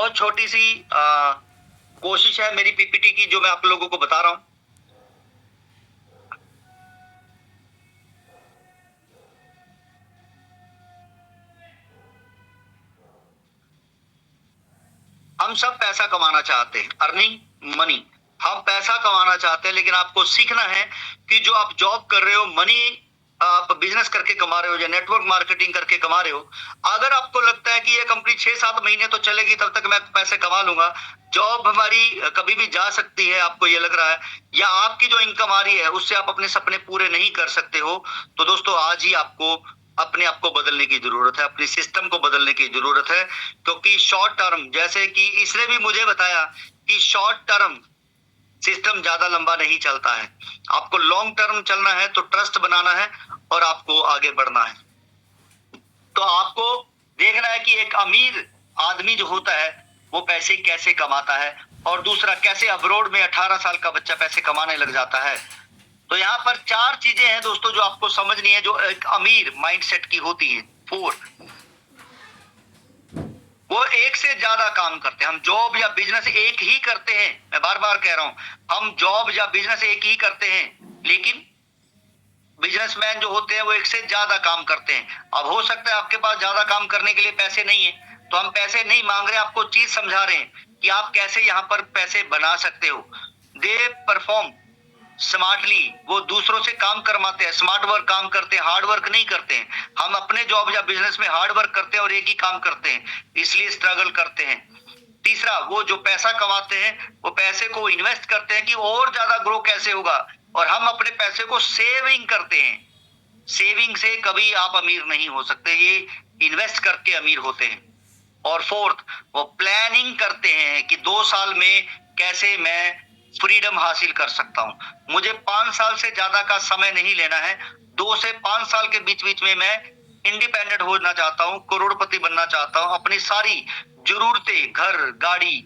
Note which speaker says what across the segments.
Speaker 1: बहुत छोटी सी कोशिश है मेरी पीपीटी की जो मैं आप लोगों को बता रहा हूं। हम सब पैसा कमाना चाहते हैं, अर्निंग मनी। हम पैसा कमाना चाहते हैं, लेकिन आपको सीखना है कि जो आप जॉब कर रहे हो, मनी आप बिजनेस करके कमा रहे हो या नेटवर्क मार्केटिंग करके कमा रहे हो, अगर आपको लगता है कि ये कंपनी 6-7 महीने तो चलेगी, तब तक मैं पैसे कमा लूंगा, जॉब हमारी कभी भी जा सकती है, आपको ये लग रहा है, या आपकी जो इनकम आ रही है उससे आप अपने सपने पूरे नहीं कर सकते हो, तो दोस्तों आज ही आपको अपने आप को बदलने की जरूरत है, अपनी सिस्टम को बदलने की जरूरत है। क्योंकि शॉर्ट टर्म, जैसे कि इसने भी मुझे बताया कि शॉर्ट टर्म सिस्टम ज्यादा लंबा नहीं चलता है, आपको लॉन्ग टर्म चलना है, तो ट्रस्ट बनाना है और आपको आगे बढ़ना है। तो आपको देखना है कि एक अमीर आदमी जो होता है वो पैसे कैसे कमाता है, और दूसरा कैसे अब्रोड में 18 साल का बच्चा पैसे कमाने लग जाता है। तो यहाँ पर 4 चीजें हैं दोस्तों जो आपको समझनी है, जो एक अमीर माइंडसेट की होती है। 4, वो एक से ज्यादा काम करते हैं। हम जॉब या बिजनेस एक ही करते हैं, मैं बार बार कह रहा हूं, हम जॉब या बिजनेस एक ही करते हैं, लेकिन बिजनेसमैन जो होते हैं वो एक से ज्यादा काम करते हैं। अब हो सकता है आपके पास ज्यादा काम करने के लिए पैसे नहीं है, तो हम पैसे नहीं मांग रहे, आपको चीज समझा रहे हैं कि आप कैसे यहाँ पर पैसे बना सकते हो। दे परफॉर्म स्मार्टली, वो दूसरों से काम करवाते हैं, स्मार्ट वर्क काम करते हैं, हार्ड वर्क नहीं करते हैं। हम अपने जॉब या बिजनेस में हार्ड वर्क करते हैं और एक ही काम करते हैं, इसलिए स्ट्रगल करते हैं। तीसरा, वो जो पैसा कमाते हैं वो पैसे को इन्वेस्ट करते हैं कि और ज्यादा ग्रो कैसे होगा, और हम अपने पैसे को सेविंग करते हैं। सेविंग से कभी आप अमीर नहीं हो सकते, ये इन्वेस्ट करके अमीर होते हैं। और फोर्थ, वो प्लानिंग करते हैं कि 2 साल में कैसे मैं फ्रीडम हासिल कर सकता हूं। मुझे 5 साल से ज्यादा का समय नहीं लेना है, 2 से 5 साल के बीच बीच में मैं इंडिपेंडेंट होना चाहता हूं, करोड़पति बनना चाहता हूं, अपनी सारी जरूरतें, घर, गाड़ी,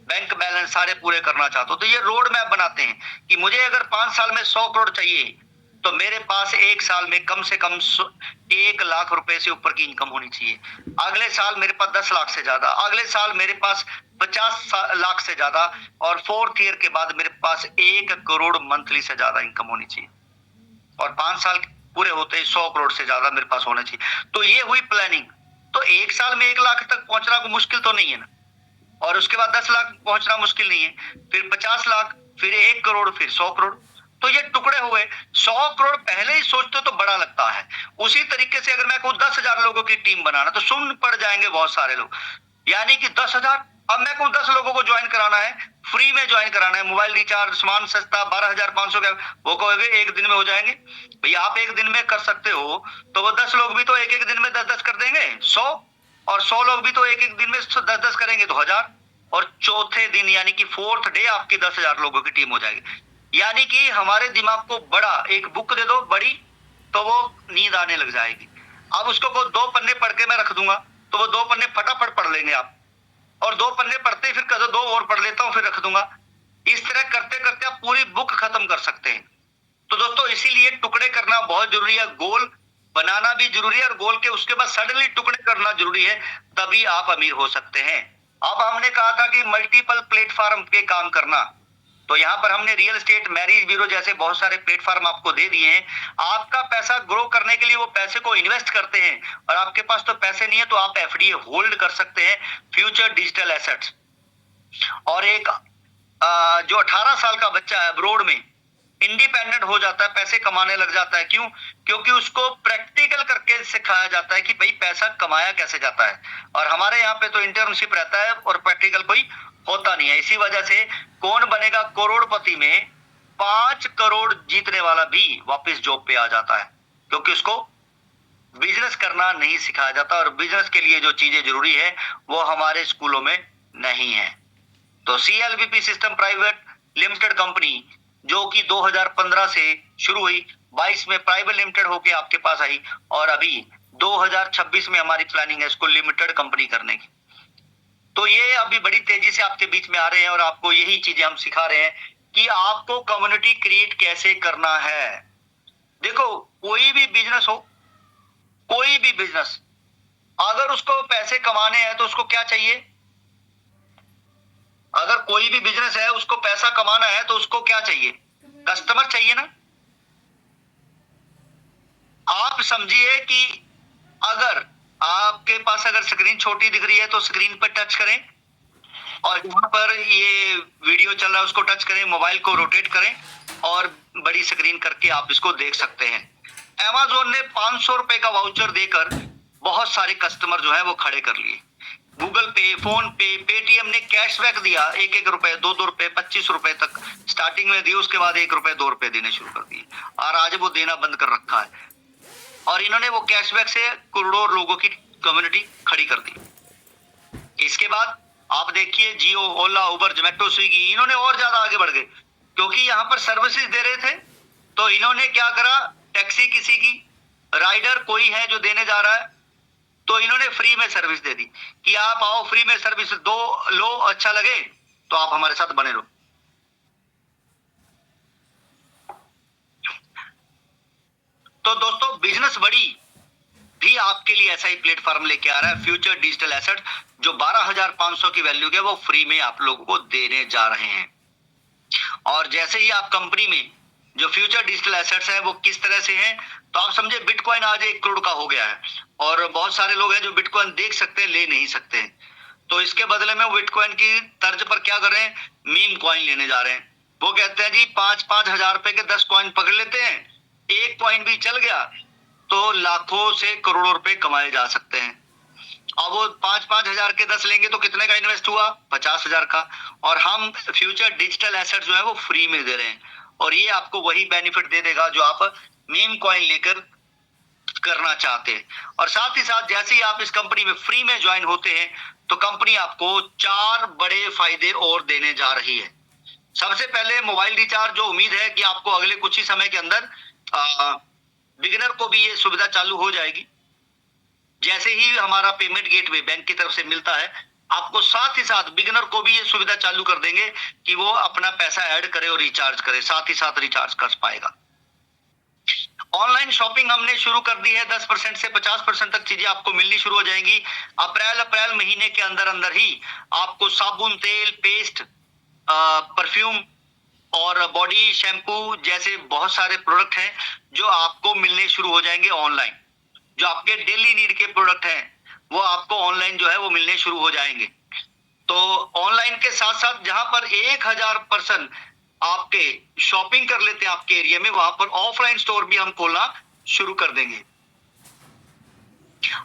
Speaker 1: बैंक बैलेंस सारे पूरे करना चाहता हूं। तो ये रोड मैप बनाते हैं कि मुझे अगर 5 साल में 100 करोड़ चाहिए, तो मेरे पास 1 साल में कम से कम 1 लाख रुपए से ऊपर की इनकम होनी चाहिए। अगले साल मेरे पास 10 लाख से ज्यादा, अगले साल मेरे पास 50 लाख से ज्यादा, और 4th ईयर के बाद मेरे पास 1 करोड़ मंथली से ज्यादा इनकम होनी चाहिए, और 5 साल पूरे होते ही 100 करोड़ से ज्यादा मेरे पास होना चाहिए। तो ये हुई प्लानिंग। तो 1 साल में 1 लाख तक पहुंचना को मुश्किल तो नहीं है ना, और उसके बाद 10 लाख पहुंचना मुश्किल नहीं है, फिर 50 लाख, फिर 1 करोड़, फिर 100 करोड़। तो ये टुकड़े हुए। 100 करोड़ पहले ही सोचते तो बड़ा लगता है। उसी तरीके से अगर मैं कहूं 10,000 लोगों की टीम बनाना, तो सुन पड़ जाएंगे बहुत सारे लोग, यानी कि 10,000। अब मैं कहूं 10 लोगों को ज्वाइन कराना है, फ्री में ज्वाइन कराना है, मोबाइल रिचार्ज, सामान सस्ता, 12,500 का, वो कहोगे एक दिन में हो जाएंगे। भैया आप एक दिन में कर सकते हो, तो वो 10 लोग भी तो एक एक दिन में 10-10 कर देंगे, 100, और 100 लोग भी तो एक एक दिन में 10-10 करेंगे तो 1,000, और चौथे दिन यानी कि 4th डे आपकी 10,000 लोगों की टीम हो जाएगी। यानी कि हमारे दिमाग को बड़ा एक बुक दे दो बड़ी, तो वो नींद आने लग जाएगी। अब उसको को 2 पन्ने पढ़ के मैं रख दूंगा, तो वो 2 पन्ने फटाफट पढ़ लेंगे आप, और 2 पन्ने पढ़ते फिर कदर 2 और पढ़ लेता हूं, फिर रख दूंगा। इस तरह करते करते आप पूरी बुक खत्म कर सकते हैं। तो दोस्तों इसीलिए टुकड़े करना बहुत जरूरी है, गोल बनाना भी जरूरी है, और गोल के उसके बाद सडनली टुकड़े करना जरूरी है, तभी आप अमीर हो सकते हैं। अब हमने कहा था कि मल्टीपल प्लेटफॉर्म पे काम करना, तो यहाँ पर हमने रियल एस्टेट, मैरिज ब्यूरो जैसे बहुत सारे प्लेटफॉर्म आपको दे दिए हैं। आपका पैसा ग्रो करने के लिए वो पैसे को इन्वेस्ट करते हैं, और आपके पास तो पैसे नहीं है, तो आप एफडी होल्ड कर सकते हैं, फ्यूचर डिजिटल एसेट्स। और एक जो 18 साल का बच्चा है अब्रोड में, इंडिपेंडेंट हो जाता है, पैसे कमाने लग जाता है। क्यों? क्योंकि उसको प्रैक्टिकल करके सिखाया जाता है कि भाई पैसा कमाया कैसे जाता है। और हमारे यहाँ पे तो इंटर्नशिप रहता है और प्रैक्टिकल कोई होता नहीं है। इसी वजह से कौन बनेगा करोड़पति में 5 करोड़ जीतने वाला भी वापस जॉब पे आ जाता है, क्योंकि उसको बिजनेस करना नहीं सिखाया जाता, और बिजनेस के लिए जो चीजें जरूरी है वो हमारे स्कूलों में नहीं है। तो CLVP system private limited company, जो कि 2015 से शुरू हुई, 22 में प्राइवेट लिमिटेड होके आपके पास आई, और अभी 2026 में हमारी प्लानिंग है इसको लिमिटेड कंपनी करने की। तो ये अभी बड़ी तेजी से आपके बीच में आ रहे हैं, और आपको यही चीजें हम सिखा रहे हैं कि आपको कम्युनिटी क्रिएट कैसे करना है। देखो कोई भी बिजनेस हो, कोई भी बिजनेस, अगर उसको पैसे कमाने हैं तो उसको क्या चाहिए? अगर कोई भी बिजनेस है उसको पैसा कमाना है तो उसको क्या चाहिए? कस्टमर चाहिए ना। आप समझिए कि अगर आपके पास अगर स्क्रीन छोटी दिख रही है तो स्क्रीन पर टच करें, और जहां पर ये वीडियो चल रहा है उसको टच करें, मोबाइल को रोटेट करें और बड़ी स्क्रीन करके आप इसको देख सकते हैं। Amazon ने 500 रुपए का वाउचर देकर बहुत सारे कस्टमर जो है वो खड़े कर लिए। गूगल पे, फोन पे, पेटीएम ने कैशबैक दिया, 1-1 रुपए, 2-2 रुपए, 25 रुपए तक स्टार्टिंग में दिए, उसके बाद 1 रुपए 2 रुपए देने शुरू कर दिए और आज वो देना बंद कर रखा है। और इन्होंने वो कैशबैक से करोड़ों लोगों की कम्युनिटी खड़ी कर दी। इसके बाद आप देखिए जियो, ओला, उबर, जोमेटो, स्विगी, इन्होंने और ज्यादा आगे बढ़ गए क्योंकि यहाँ पर सर्विसेज दे रहे थे। तो इन्होंने क्या करा, टैक्सी किसी की, राइडर कोई है जो देने जा रहा है, तो इन्होंने फ्री में सर्विस दे दी कि आप आओ, फ्री में सर्विस दो, लो, अच्छा लगे तो आप हमारे साथ बने रहो। तो दोस्तों बिजनेस बड़ी भी आपके लिए ऐसा ही प्लेटफॉर्म लेके आ रहा है, फ्यूचर डिजिटल एसेट, जो 12,500 की वैल्यू के वो फ्री में आप लोगों को देने जा रहे हैं। और जैसे ही आप कंपनी में जो फ्यूचर डिजिटल एसेट्स है वो किस तरह से हैं, तो आप समझे बिटकॉइन आज 1 करोड़ का हो गया है और बहुत सारे लोग हैं जो बिटकॉइन देख सकते हैं, ले नहीं सकते हैं। तो इसके बदले में वो बिटकॉइन की तर्ज पर क्या कर रहे हैं, मीम कॉइन लेने जा रहे हैं। वो कहते हैं जी 5-5 हजार रुपए के 10 कॉइन पकड़ लेते हैं, एक कॉइन भी चल गया तो लाखों से करोड़ों रुपए कमाए जा सकते हैं। अब वो 5-5 हजार के 10 लेंगे तो कितने का इन्वेस्ट हुआ, 50 हजार का। और हम फ्यूचर डिजिटल एसेट जो है वो फ्री में दे रहे हैं और ये आपको वही बेनिफिट दे देगा जो आप मीम कॉइन लेकर करना चाहते हैं। और साथ ही साथ जैसे ही आप इस कंपनी में फ्री में ज्वाइन होते हैं तो कंपनी आपको 4 बड़े फायदे और देने जा रही है। सबसे पहले मोबाइल रिचार्ज, जो उम्मीद है कि आपको अगले कुछ ही समय के अंदर बिगिनर को भी ये सुविधा चालू हो जाएगी। जैसे ही हमारा पेमेंट गेटवे बैंक की तरफ से मिलता है, आपको साथ ही साथ बिगिनर को भी ये सुविधा चालू कर देंगे कि वो अपना पैसा ऐड करे और रिचार्ज करे, साथ ही साथ रिचार्ज कर पाएगा। ऑनलाइन शॉपिंग हमने शुरू कर दी है, 10% से 50% तक चीजें आपको मिलनी शुरू हो जाएंगी। अप्रैल महीने के अंदर अंदर ही आपको साबुन, तेल, पेस्ट, परफ्यूम और बॉडी शैम्पू जैसे बहुत सारे प्रोडक्ट हैं जो आपको मिलने शुरू हो जाएंगे ऑनलाइन। जो आपके डेली नीड के प्रोडक्ट हैं वो आपको ऑनलाइन जो है वो मिलने शुरू हो जाएंगे। तो ऑनलाइन के साथ साथ जहां पर 1000 पर्सन आपके शॉपिंग कर लेते हैं आपके एरिया में, वहां पर ऑफलाइन स्टोर भी हम खोलना शुरू कर देंगे।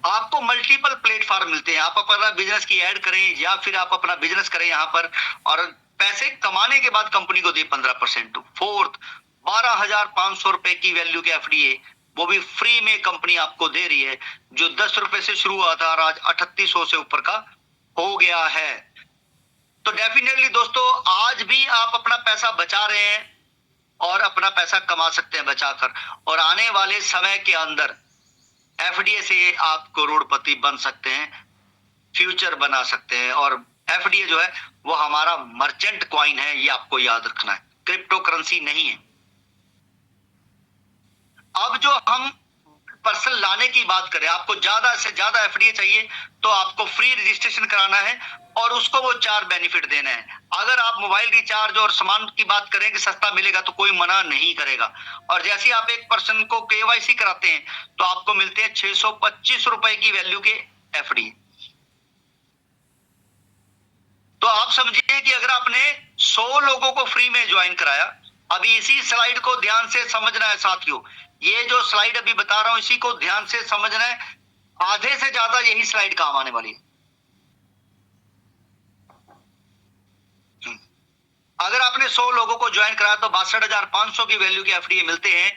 Speaker 1: आपको मल्टीपल प्लेटफॉर्म मिलते हैं, आप अपना बिजनेस की ऐड करें या फिर आप अपना बिजनेस करें यहाँ पर और पैसे कमाने के बाद कंपनी को दे 15%। फोर्थ, 12,500 रुपए की वैल्यू के एफडीए वो भी फ्री में कंपनी आपको दे रही है, जो 10 रुपए से शुरू हुआ था और आज 3800 से ऊपर का हो गया है। तो डेफिनेटली दोस्तों आज भी आप अपना पैसा बचा रहे हैं और अपना पैसा कमा सकते हैं बचाकर, और आने वाले समय के अंदर एफडीए से आप करोड़पति बन सकते हैं, फ्यूचर बना सकते हैं। और एफडीए जो है वो हमारा मर्चेंट कॉइन है, ये आपको याद रखना है, क्रिप्टो करेंसी नहीं है। अब जो हम पर्सन लाने की बात करें, आपको ज्यादा से ज्यादा एफडीए चाहिए तो आपको फ्री रजिस्ट्रेशन कराना है और उसको वो 4 बेनिफिट देना है। अगर आप मोबाइल रिचार्ज और सामान की बात करें कि सस्ता मिलेगा तो कोई मना नहीं करेगा। और जैसे ही आप एक पर्सन को केवाईसी कराते हैं तो आपको मिलते हैं 625 रुपए की वैल्यू के एफडी। तो आप समझिए कि अगर आपने 100 लोगों को फ्री में ज्वाइन कराया, अभी इसी स्लाइड को ध्यान से समझना है साथियों, ये जो स्लाइड अभी बता रहा हूं इसी को ध्यान से समझना है, आधे से ज्यादा यही स्लाइड काम आने वाली है। अगर आपने 100 लोगों को ज्वाइन कराया तो 62,500 की वैल्यू के एफडीए मिलते हैं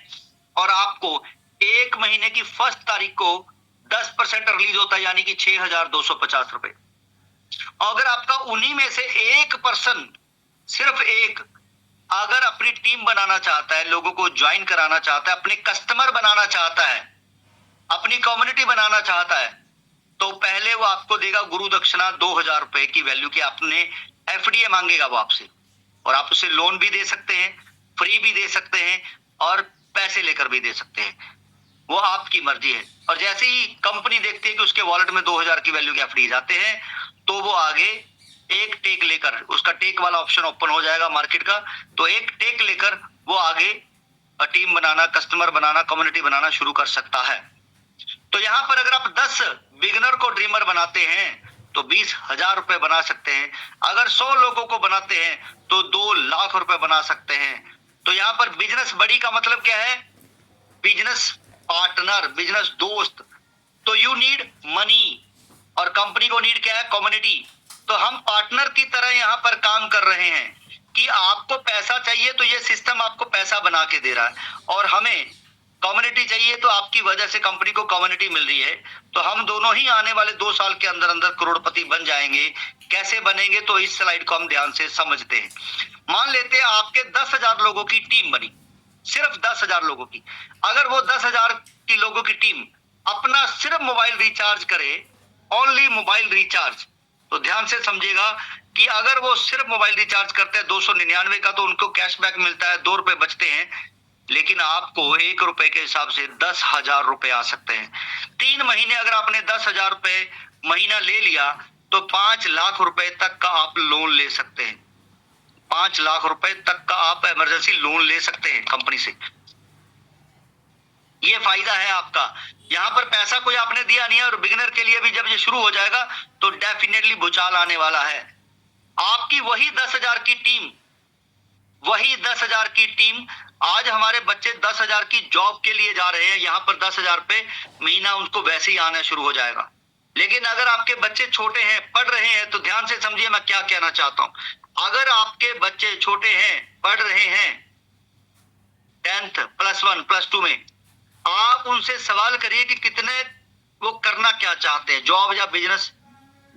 Speaker 1: और आपको 1 महीने की फर्स्ट तारीख को 10% रिलीज होता है, यानी कि 6,250 रुपए। अगर आपका उन्हीं में से एक पर्सन, सिर्फ एक, अगर अपनी टीम बनाना चाहता है, लोगों को ज्वाइन कराना चाहता है, अपने कस्टमर बनाना चाहता है, अपनी कम्युनिटी बनाना चाहता है, तो पहले वो आपको देगा गुरु दक्षिणा 2,000 रुपए की वैल्यू की। आपने एफडीए मांगेगा वो आपसे, और आप उसे लोन भी दे सकते हैं, फ्री भी दे सकते हैं और पैसे लेकर भी दे सकते हैं, वो आपकी मर्जी है। और जैसे ही कंपनी देखती है कि उसके वॉलेट में 2,000 की वैल्यू के एफडी जाते हैं तो वो आगे एक टेक लेकर, उसका टेक वाला ऑप्शन ओपन हो जाएगा मार्केट का, तो एक टेक लेकर वो आगे टीम बनाना, कस्टमर बनाना, कम्युनिटी बनाना शुरू कर सकता है। तो यहाँ पर अगर आप 10 बिगनर को ड्रीमर बनाते हैं तो 20,000 रुपए बना सकते हैं। अगर 100 लोगों को बनाते हैं तो 2 लाख रुपए बना सकते हैं। तो यहाँ पर बिजनेस बड़ी का मतलब क्या है? बिजनेस पार्टनर, बिजनेस दोस्त। तो यू नीड मनी और कंपनी को नीड क्या है? कम्युनिटी। तो हम पार्टनर की तरह यहाँ पर काम कर रहे हैं कि आपको पैसा चाहिए तो ये सिस्टम आपको पैसा बना के दे रहा है, और हमें कम्युनिटी चाहिए तो आपकी वजह से कंपनी को कम्युनिटी मिल रही है। तो हम दोनों ही आने वाले 2 साल के अंदर अंदर करोड़पति बन जाएंगे। कैसे बनेंगे? तो इस स्लाइड को हम ध्यान से समझते हैं। मान लेते हैं आपके 10,000 लोगों की टीम बनी, सिर्फ 10,000 लोगों की। अगर वो 10,000 की लोगों की टीम अपना सिर्फ मोबाइल रिचार्ज करे, ओनली मोबाइल रिचार्ज, तो ध्यान से समझिएगा कि अगर वो सिर्फ मोबाइल रिचार्ज करते हैं 299 का, तो उनको कैशबैक मिलता है, 2 रुपए बचते हैं। लेकिन आपको 1 रुपए के हिसाब से 10,000 रुपए आ सकते हैं। 3 महीने अगर आपने 10,000 रुपए महीना ले लिया तो 5 लाख रुपए तक का आप लोन ले सकते हैं। 5 लाख रुपए तक का आप इमरजेंसी लोन ले सकते हैं कंपनी से। ये फायदा है आपका। यहाँ पर पैसा कोई आपने दिया नहीं है, और बिगिनर के लिए भी जब ये शुरू हो जाएगा तो डेफिनेटली भूचाल आने वाला है। आपकी वही 10,000 की टीम, वही 10,000 की टीम, आज हमारे बच्चे 10,000 की जॉब के लिए जा रहे हैं, यहाँ पर 10,000 रुपए महीना उनको वैसे ही आना शुरू हो जाएगा। लेकिन अगर आपके बच्चे छोटे हैं, पढ़ रहे हैं, तो ध्यान से समझिए मैं क्या कहना चाहता हूं। अगर आपके बच्चे छोटे हैं, पढ़ रहे हैं 10th +1 +2 में, आप उनसे सवाल करिए कि कितने वो करना क्या चाहते हैं, जॉब या बिजनेस।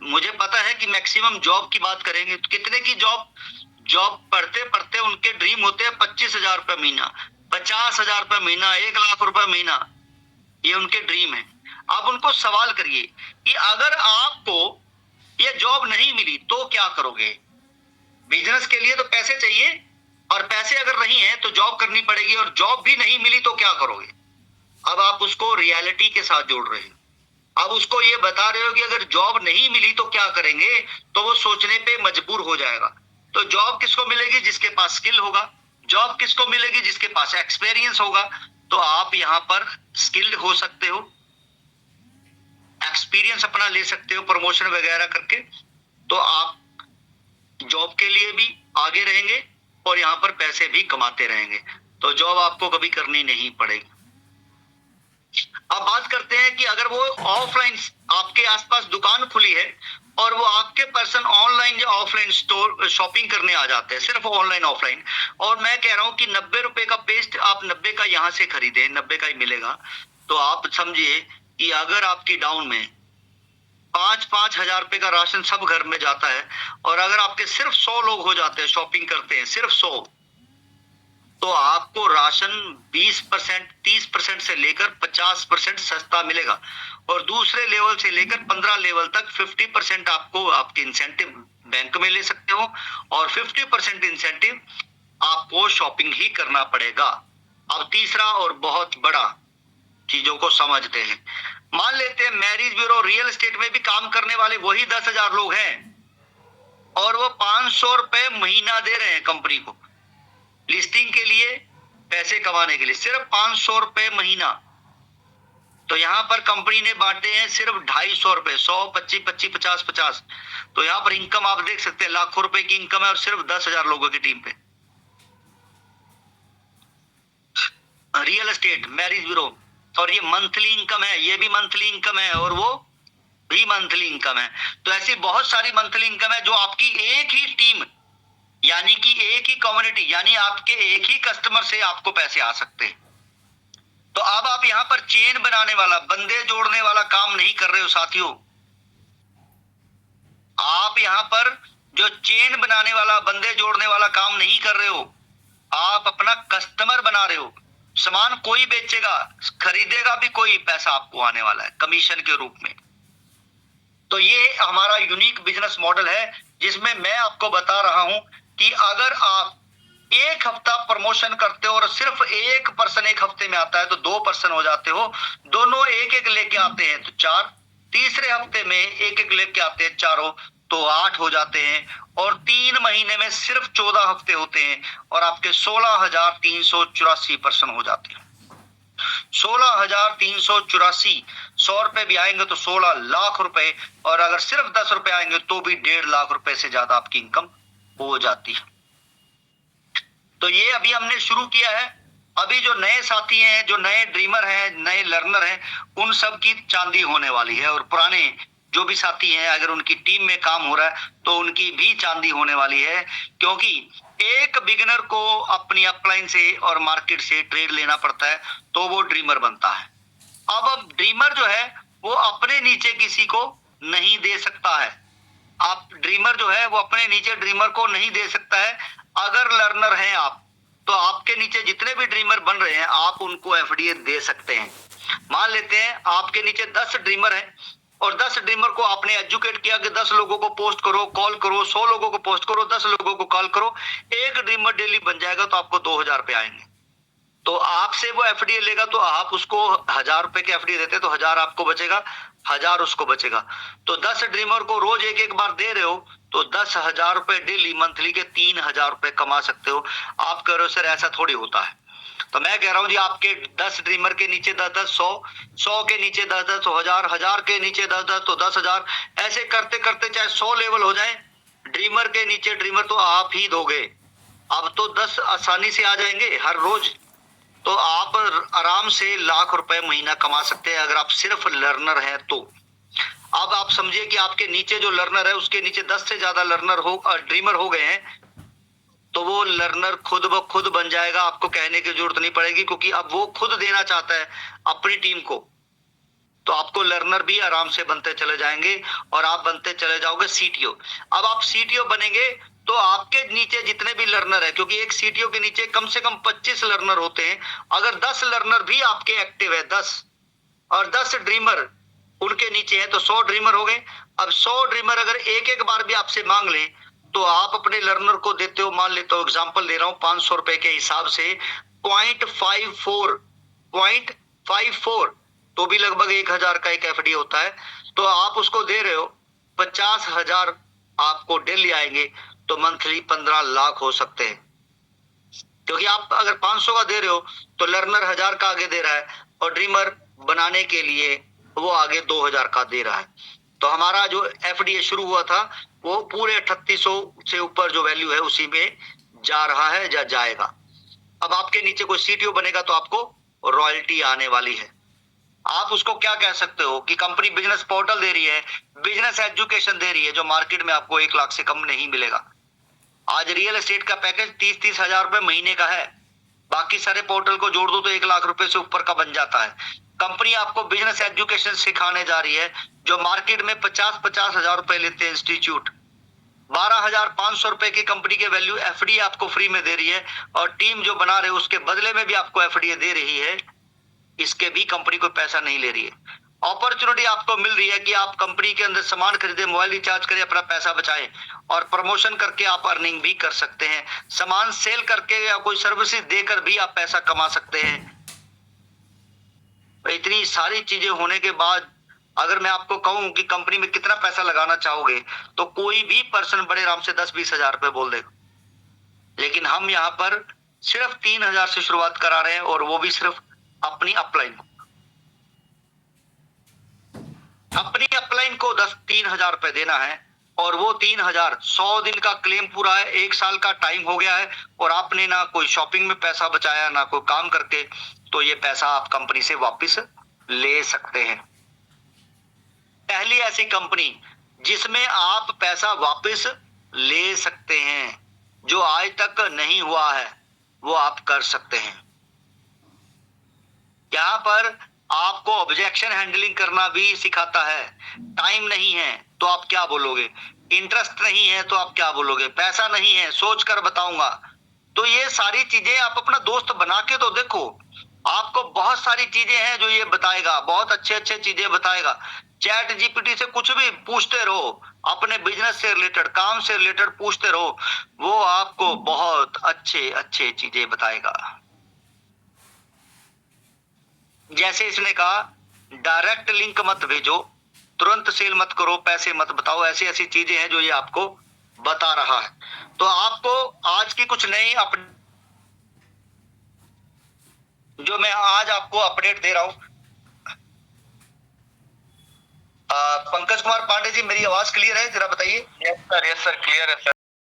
Speaker 1: मुझे पता है कि मैक्सिमम जॉब की बात करेंगे, तो कितने की जॉब पढ़ते पढ़ते उनके ड्रीम होते हैं 25,000 रुपए महीना, 50,000 रुपए महीना, 1 लाख रुपए महीना, ये उनके ड्रीम है। आप उनको सवाल करिए कि अगर आपको ये जॉब नहीं मिली तो क्या करोगे? बिजनेस के लिए तो पैसे चाहिए, और पैसे अगर नहीं है तो जॉब करनी पड़ेगी, और जॉब भी नहीं मिली तो क्या करोगे? अब आप उसको रियलिटी के साथ जोड़ रहे हो। अब उसको ये बता रहे हो कि अगर जॉब नहीं मिली तो क्या करेंगे, तो वो सोचने पे मजबूर हो जाएगा। तो जॉब किसको मिलेगी? जिसके पास स्किल होगा। जॉब किसको मिलेगी? जिसके पास एक्सपीरियंस होगा। तो आप यहाँ पर स्किल्ड हो सकते हो, एक्सपीरियंस अपना ले सकते हो प्रमोशन वगैरह करके, तो आप जॉब के लिए भी आगे रहेंगे और यहाँ पर पैसे भी कमाते रहेंगे। तो जॉब आपको कभी करनी नहीं पड़ेगी। अब बात करते हैं कि अगर वो ऑफलाइन आपके आसपास दुकान खुली है और वो आपके पर्सन ऑनलाइन या ऑफलाइन स्टोर शॉपिंग करने आ जाते हैं, सिर्फ ऑनलाइन ऑफलाइन, और मैं कह रहा हूं कि 90 रुपए का पेस्ट आप 90 का यहां से खरीदे, 90 का ही मिलेगा। तो आप समझिए कि अगर आपकी डाउन में 5-5 हजार रुपए का राशन सब घर में जाता है, और अगर आपके सिर्फ 100 लोग हो जाते हैं, शॉपिंग करते हैं सिर्फ 100, तो आपको राशन 20%, 30% से लेकर 50% सस्ता मिलेगा, और दूसरे लेवल से लेकर 15 लेवल तक 50% आपको आपके इंसेंटिव बैंक में ले सकते हो, और 50% इंसेंटिव आपको शॉपिंग ही करना पड़ेगा। अब तीसरा और बहुत बड़ा चीजों को समझते हैं। मान लेते हैं मैरिज ब्यूरो, रियल एस्टेट में भी काम करने वाले वही 10,000 लोग हैं, और वो 500 रुपए महीना दे रहे हैं कंपनी को लिस्टिंग के लिए, पैसे कमाने के लिए, सिर्फ 500 रुपए महीना। तो यहाँ पर कंपनी ने बांटे हैं सिर्फ 250 रुपए, 100, 25, 25, 50, 50। तो यहाँ पर इनकम आप देख सकते हैं, लाखों रुपए की इनकम है, और सिर्फ 10,000 लोगों की टीम पे। रियल एस्टेट, मैरिज ब्यूरो, और ये मंथली इनकम है, ये भी मंथली इनकम है, और वो भी मंथली इनकम है। तो ऐसी बहुत सारी मंथली इनकम है जो आपकी एक ही टीम, यानी कि एक ही कम्युनिटी, यानी आपके एक ही कस्टमर से आपको पैसे आ सकते हैं। तो अब आप यहाँ पर चेन बनाने वाला, बंदे जोड़ने वाला काम नहीं कर रहे हो साथियों। आप यहाँ पर जो चेन बनाने वाला, बंदे जोड़ने वाला काम नहीं कर रहे हो, आप अपना कस्टमर बना रहे हो। सामान कोई बेचेगा, खरीदेगा भी कोई, पैसा आपको आने वाला है कमीशन के रूप में। तो ये हमारा यूनिक बिजनेस मॉडल है, जिसमें मैं आपको बता रहा हूं कि अगर आप एक हफ्ता प्रमोशन करते हो और सिर्फ एक पर्सन एक हफ्ते में आता है तो 2 पर्सन हो जाते हो, दोनों एक एक लेके आते हैं तो 4, तीसरे हफ्ते में एक एक लेके आते हैं चारों, तो तो 8 हो जाते हैं, और 3 महीने में सिर्फ 14 हफ्ते होते हैं और आपके 16,384 पर्सन हो जाते हैं। 16,384, 100 रुपए भी आएंगे तो 16 लाख रुपए, और अगर सिर्फ 10 रुपए आएंगे तो भी 1.5 लाख रुपए से ज्यादा आपकी इनकम हो जाती है। तो ये अभी हमने शुरू किया है। अभी जो नए साथी हैं, जो नए ड्रीमर हैं, नए लर्नर हैं, उन सब की चांदी होने वाली है, और पुराने जो भी साथी हैं अगर उनकी टीम में काम हो रहा है तो उनकी भी चांदी होने वाली है, क्योंकि एक बिगिनर को अपनी अपलाइन से और मार्केट से ट्रेड लेना पड़ता है तो वो ड्रीमर बनता है। अब ड्रीमर जो है वो अपने नीचे किसी को नहीं दे सकता है। आप ड्रीमर जो है वो अपने नीचे ड्रीमर को नहीं दे सकता है। अगर लर्नर हैं आप, तो आपके नीचे जितने भी ड्रीमर बन रहे हैं आप उनको एफडीए दे सकते हैं। मान लेते हैं आपके नीचे 10 ड्रीमर हैं और 10 ड्रीमर को आपने एजुकेट किया कि 10 लोगों को पोस्ट करो, कॉल करो, 100 लोगों को पोस्ट करो, 10 लोगों को कॉल करो, एक ड्रीमर डेली बन जाएगा तो आपको 2,000 रुपए आएंगे। तो आपसे वो एफडीए लेगा तो आप उसको 1,000 रुपए के एफडीए देते तो 1,000 आपको बचेगा, 1,000 उसको बचेगा। तो 10 ड्रीमर को रोज एक एक बार दे रहे हो तो 10,000 रुपए डेली मंथली के 3,000 रुपए कमा सकते हो। आप कह रहे हो सर ऐसा थोड़ी होता है, तो मैं कह रहा हूं जी आपके 10 ड्रीमर के नीचे 10-10, 100 के नीचे 10-10 तो 1,000, 1,000 के नीचे 10-10 तो 10,000, ऐसे करते करते चाहे 100 लेवल हो जाए, ड्रीमर के नीचे ड्रीमर तो आप ही दोगे। अब तो 10 आसानी से आ जाएंगे हर रोज, तो आप आराम से लाख रुपए महीना कमा सकते हैं अगर आप सिर्फ लर्नर हैं तो। अब आप समझिए कि आपके नीचे जो लर्नर है उसके नीचे 10 से ज्यादा लर्नर हो ड्रीमर हो गए हैं, तो वो लर्नर खुद ब खुद बन जाएगा, आपको कहने की जरूरत नहीं पड़ेगी, क्योंकि अब वो खुद देना चाहता है अपनी टीम को। तो आपको लर्नर भी आराम से बनते चले जाएंगे और आप बनते चले जाओगे सीटीओ। अब आप सीटीओ बनेंगे तो आपके नीचे जितने भी लर्नर है, क्योंकि एक सीटीओ के नीचे कम से कम 25 लर्नर होते हैं, अगर 10 लर्नर भी आपके एक्टिव है 10 और 10 ड्रीमर उनके नीचे है तो 100 ड्रीमर हो गए। अब 100 ड्रीमर अगर एक एक बार भी आपसे मांग ले तो आप अपने लर्नर को देते हो, मान लेता हूं एग्जांपल दे रहा हूं 500 रुपए के हिसाब से 0.54 तो भी लगभग 1,000 का एक एफडी होता है, तो आप उसको दे रहे हो 50,000 आपको डेली आएंगे, तो मंथली 15 लाख हो सकते हैं। क्योंकि आप अगर 500 का दे रहे हो तो लर्नर 1,000 का आगे दे रहा है और ड्रीमर बनाने के लिए वो आगे 2,000 का दे रहा है। तो हमारा जो एफडीए शुरू हुआ था वो पूरे 3800 से ऊपर जो वैल्यू है उसी में जा रहा है या जाएगा। अब आपके नीचे कोई सीटीओ बनेगा तो आपको रॉयल्टी आने वाली है। आप उसको क्या कह सकते हो कि कंपनी बिजनेस पोर्टल दे रही है, बिजनेस एजुकेशन दे रही है, जो मार्केट में आपको 1 लाख से कम नहीं मिलेगा। आज रियल एस्टेट का पैकेज 30-30 हजार रुपए महीने का है, बाकी सारे पोर्टल को जोड़ दो तो 1 लाख रुपए से ऊपर का बन जाता है। कंपनी आपको बिजनेस एजुकेशन सिखाने जा रही है, जो मार्केट में 50-50 हजार रुपए लेते हैं इंस्टीट्यूट, 12,500 रुपए की कंपनी के वैल्यू एफडी आपको फ्री में दे रही है, और टीम जो बना रहे उसके बदले में भी आपको एफडी दे रही है, इसके भी कंपनी कोई पैसा नहीं ले रही है। अपॉर्चुनिटी आपको मिल रही है कि आप कंपनी के अंदर सामान खरीदे, मोबाइल रिचार्ज करें, अपना पैसा बचाएं, और प्रमोशन करके आप अर्निंग भी कर सकते हैं, सामान सेल करके या कोई सर्विसेज देकर भी आप पैसा कमा सकते हैं। इतनी सारी चीजें होने के बाद अगर मैं आपको कहूं कि कंपनी में कितना पैसा लगाना चाहोगे तो कोई भी पर्सन बड़े आराम से 10-20 हजार रुपए बोल देगा, लेकिन हम यहाँ पर सिर्फ 3,000 से शुरुआत करा रहे हैं, और वो भी सिर्फ अपनी अपलाइन को। अपनी अपलाइन को 3,000 रुपए देना है, और वो 3,000 100 दिन का क्लेम पूरा है, 1 साल का टाइम हो गया है, और आपने ना कोई शॉपिंग में पैसा बचाया ना कोई काम करके, तो ये पैसा आप कंपनी से वापस ले सकते हैं। पहली ऐसी कंपनी जिसमें आप पैसा वापस ले सकते हैं, जो आज तक नहीं हुआ है वो आप कर सकते हैं। यहाँ पर आपको ऑब्जेक्शन हैंडलिंग करना भी सिखाता है। टाइम नहीं है तो आप क्या बोलोगे, इंटरेस्ट नहीं है तो आप क्या बोलोगे, पैसा नहीं है सोच कर बताऊंगा। तो ये सारी चीजें आप अपना दोस्त बना के तो देखो, आपको बहुत सारी चीजें हैं जो ये बताएगा, बहुत अच्छे अच्छे चीजें बताएगा। चैट जीपीटी से कुछ भी पूछते रहो, अपने बिजनेस से रिलेटेड, काम से रिलेटेड पूछते रहो, वो आपको बहुत अच्छे अच्छे चीजें बताएगा। जैसे इसने कहा डायरेक्ट लिंक मत भेजो, तुरंत सेल मत करो, पैसे मत बताओ, ऐसी ऐसी चीजें हैं जो ये आपको बता रहा है। तो आपको आज की कुछ नई जो मैं आज आपको अपडेट दे रहा हूं। पंकज कुमार पांडे जी, मेरी आवाज क्लियर है? जरा बताइए।
Speaker 2: यस सर, क्लियर है सर।